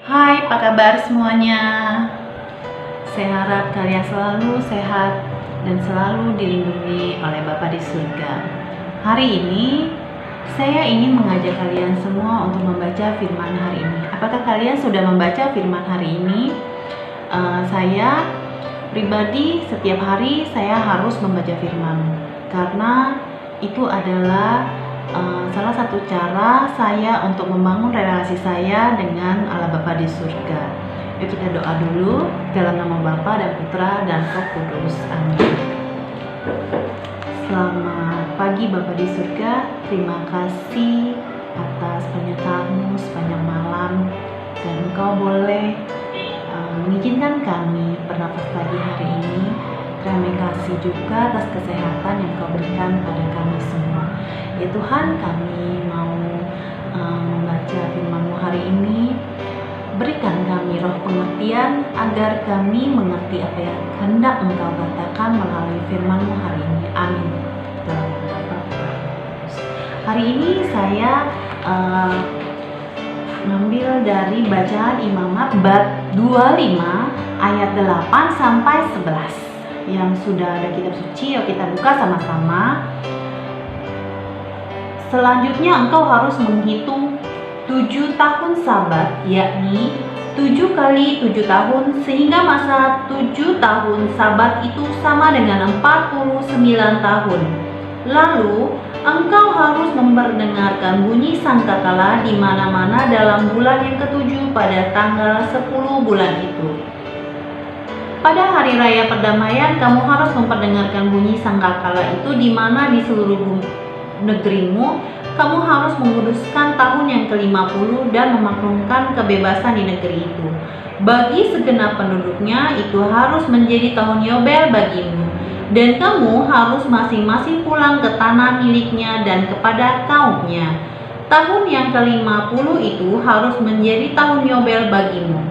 Hai, apa kabar semuanya? Saya harap kalian selalu sehat dan selalu dilindungi oleh Bapa di surga. Hari ini, saya ingin mengajak kalian semua untuk membaca firman hari ini. Apakah kalian sudah membaca firman hari ini? Saya pribadi setiap hari saya harus membaca firman, karena itu adalah salah satu cara saya untuk membangun relasi saya dengan Allah Bapa di surga. Yuk kita doa dulu dalam nama Bapa dan Putra dan Roh Kudus. Amin. Selamat pagi Bapa di surga. Terima kasih atas penyertaanmu sepanjang malam, dan Engkau boleh mengizinkan kami bernafas lagi hari ini. Terima kasih juga atas kesehatan yang Kau berikan pada kami semua. Ya Tuhan, kami mau membaca firman-Mu hari ini. Berikan kami roh pengertian agar kami mengerti apa yang hendak Engkau katakan melalui firman-Mu hari ini. Amin. Dalam nama Bapa. Hari ini saya mengambil dari bacaan Imamat bab 25 ayat 8 sampai 11. Yang sudah ada kitab suci, yuk kita buka sama-sama. Selanjutnya engkau harus menghitung 7 tahun Sabat, yakni 7 kali 7 tahun, sehingga masa 7 tahun Sabat itu sama dengan 49 tahun. Lalu engkau harus memperdengarkan bunyi sangkakala di mana-mana dalam bulan yang ketujuh pada tanggal 10 bulan itu. Pada hari raya perdamaian, kamu harus memperdengarkan bunyi sangkakala itu di mana di seluruh negerimu. Kamu harus menguduskan tahun yang ke-50 dan memaklumkan kebebasan di negeri itu. Bagi segenap penduduknya, itu harus menjadi tahun Yobel bagimu. Dan kamu harus masing-masing pulang ke tanah miliknya dan kepada kaumnya. Tahun yang ke-50 itu harus menjadi tahun Yobel bagimu.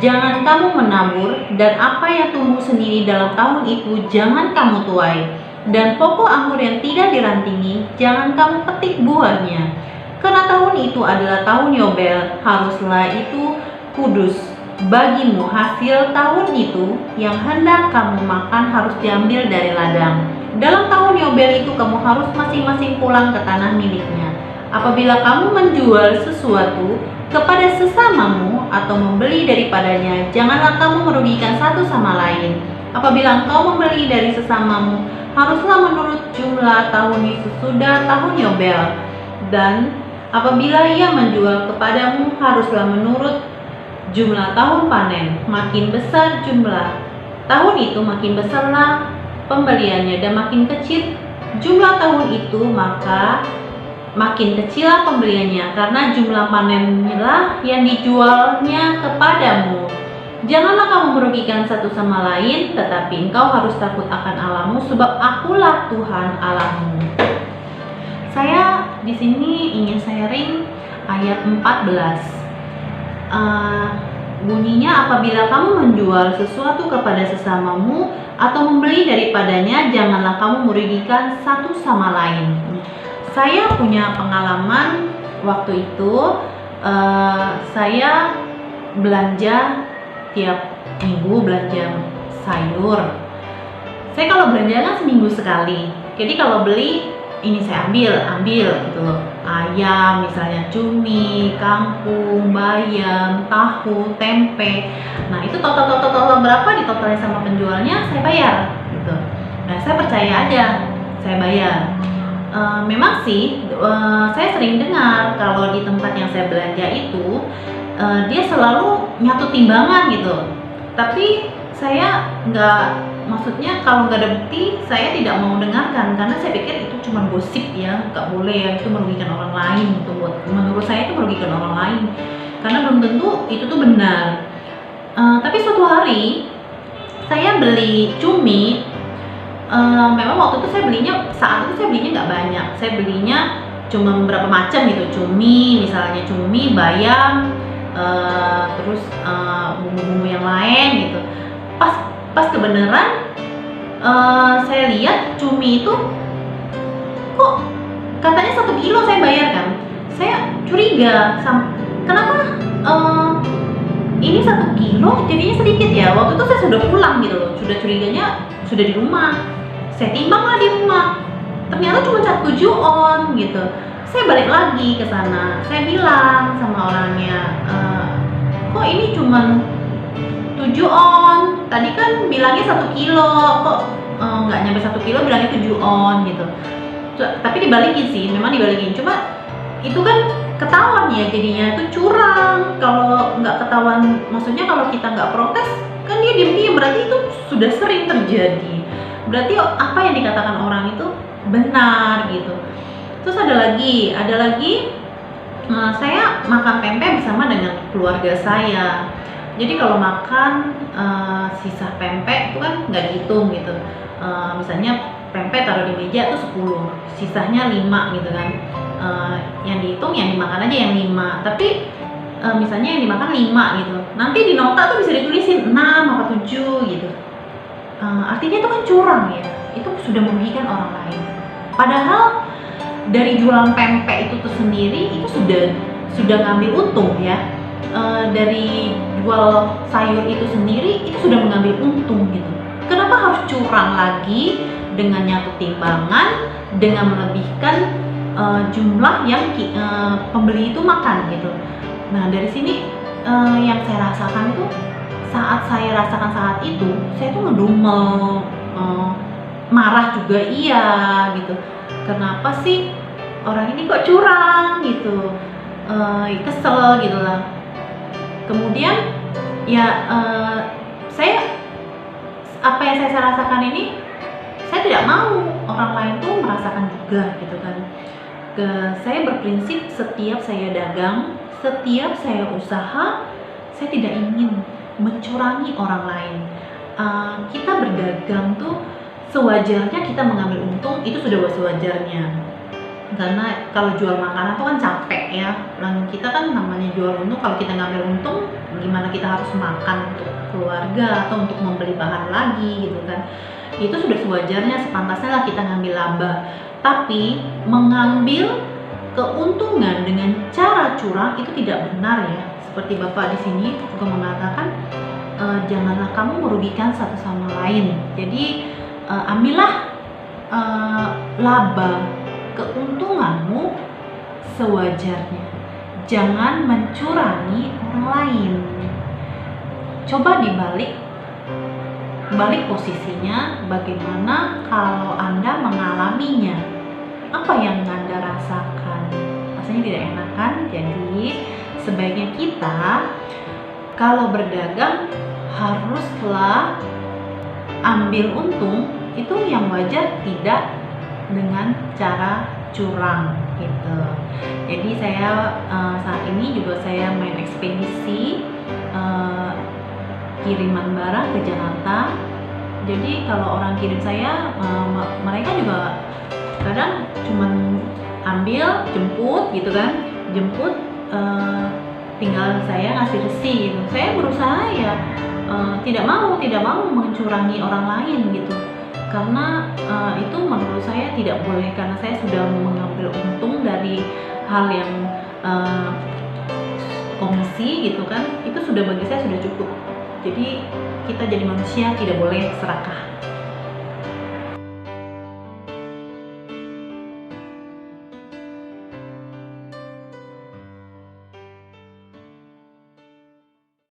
Jangan kamu menabur, dan apa yang tumbuh sendiri dalam tahun itu jangan kamu tuai. Dan pokok anggur yang tidak dirantingi, jangan kamu petik buahnya. Karena tahun itu adalah tahun Yobel, haruslah itu kudus bagimu. Hasil tahun itu yang hendak kamu makan harus diambil dari ladang. Dalam tahun Yobel itu kamu harus masing-masing pulang ke tanah miliknya. Apabila kamu menjual sesuatu kepada sesamamu atau membeli daripadanya, janganlah kamu merugikan satu sama lain. Apabila engkau membeli dari sesamamu, haruslah menurut jumlah tahun sesudah tahun Yobel. Dan apabila ia menjual kepadamu, haruslah menurut jumlah tahun panen. Makin besar jumlah tahun itu, makin besarlah pembeliannya, dan makin kecil jumlah tahun itu, maka makin kecillah pembeliannya, karena jumlah panennya yang dijualnya kepadamu. Janganlah kamu merugikan satu sama lain, tetapi engkau harus takut akan Allahmu, sebab akulah Tuhan Allahmu. Saya di sini ingin sharing ayat 14. Bunyinya, apabila kamu menjual sesuatu kepada sesamamu atau membeli daripadanya, janganlah kamu merugikan satu sama lain. Saya punya pengalaman waktu itu, saya belanja tiap minggu, belanja sayur. Saya kalau belanja kan seminggu sekali. Jadi kalau beli ini saya ambil gitu loh. Ayam misalnya, cumi, kangkung, bayam, tahu, tempe. Nah itu total berapa ditotalin sama penjualnya, saya bayar gitu. Nah saya percaya aja, saya bayar. Memang sih saya sering dengar kalau di tempat yang saya belanja itu dia selalu nyatu timbangan gitu. Tapi saya maksudnya kalau nggak ada bukti, saya tidak mau dengarkan, karena saya pikir itu cuma gosip ya, nggak boleh ya, itu merugikan orang lain gitu. Menurut saya itu merugikan orang lain, karena belum tentu itu tuh benar. Tapi suatu hari saya beli cumi. Memang waktu itu saat itu saya belinya nggak banyak, saya belinya cuma beberapa macam gitu, cumi misalnya, cumi, bayam, terus bumbu-bumbu yang lain gitu. Pas kebenaran saya lihat cumi itu kok katanya 1 kilo saya bayar kan, saya curiga kenapa loh jadinya sedikit ya. Waktu itu saya sudah pulang gitu loh, sudah curiganya sudah di rumah. Saya timbang lah di rumah, ternyata cuma 7 on gitu. Saya balik lagi ke sana, saya bilang sama orangnya, kok ini cuma 7 on, tadi kan bilangnya 1 kilo, kok nggak nyampe 1 kilo bilangnya 7 on gitu. Tapi dibalikin sih, memang dibalikin, cuma itu kan ketahuan ya jadinya itu curang. Kalau nggak ketahuan, maksudnya kalau kita nggak protes kan dia diem-diem, berarti itu sudah sering terjadi, berarti apa yang dikatakan orang itu benar gitu. Terus ada lagi saya makan pempek bersama dengan keluarga saya. Jadi kalau makan sisa pempek itu kan nggak dihitung gitu. Misalnya pempek taruh di meja tuh 10, sisanya 5 gitu kan. Yang dihitung yang dimakan aja yang 5. Tapi misalnya yang dimakan 5 gitu. Nanti di nota tuh bisa ditulisin 6 apa 7 gitu. Artinya itu kan curang ya. Itu sudah merugikan orang lain. Padahal dari jualan pempek itu tuh sendiri itu sudah ngambil untung ya. Dari jual sayur itu sendiri itu sudah mengambil untung gitu. Kenapa harus curang lagi dengan nyatu timbangan, dengan melebihkan jumlah yang pembeli itu makan gitu. Nah dari sini yang saya rasakan itu, saat saya rasakan saat itu, saya tuh ngedumel, marah juga iya gitu. Kenapa sih orang ini kok curang gitu, kesel gitu lah. Kemudian ya apa yang saya rasakan ini, saya tidak mau orang lain tuh merasakan juga gitu kan. Saya berprinsip setiap saya dagang, setiap saya usaha, saya tidak ingin mencurangi orang lain. Kita berdagang tuh sewajarnya kita mengambil untung, itu sudah sewajarnya. Karena kalau jual makanan tuh kan capek ya. Dan kita kan namanya jual untung, kalau kita ngambil untung, gimana kita harus makan untuk keluarga atau untuk membeli bahan lagi gitu kan. Itu sudah sewajarnya, sepantasnya lah kita ngambil laba. Tapi mengambil keuntungan dengan cara curang itu tidak benar ya. Seperti Bapak di sini juga mengatakan, janganlah kamu merugikan satu sama lain. Jadi ambillah laba, keuntunganmu sewajarnya. Jangan mencurangi orang lain. Coba dibalik posisinya, bagaimana kalau Anda mengalaminya? Apa yang Anda rasakan? Rasanya tidak enak kan? Jadi sebaiknya kita kalau berdagang haruslah ambil untung itu yang wajar, tidak dengan cara curang gitu. Jadi saya saat ini juga saya main ekspedisi kiriman barang ke Jakarta. Jadi kalau orang kirim saya, mereka juga kadang cuman ambil, jemput gitu kan, tinggal saya ngasih resi gitu. Saya berusaha ya tidak mau mencurangi orang lain gitu, karena itu menurut saya tidak boleh, karena saya sudah mengambil untung dari hal yang komisi gitu kan, itu sudah bagi saya sudah cukup. Jadi kita jadi manusia tidak boleh serakah.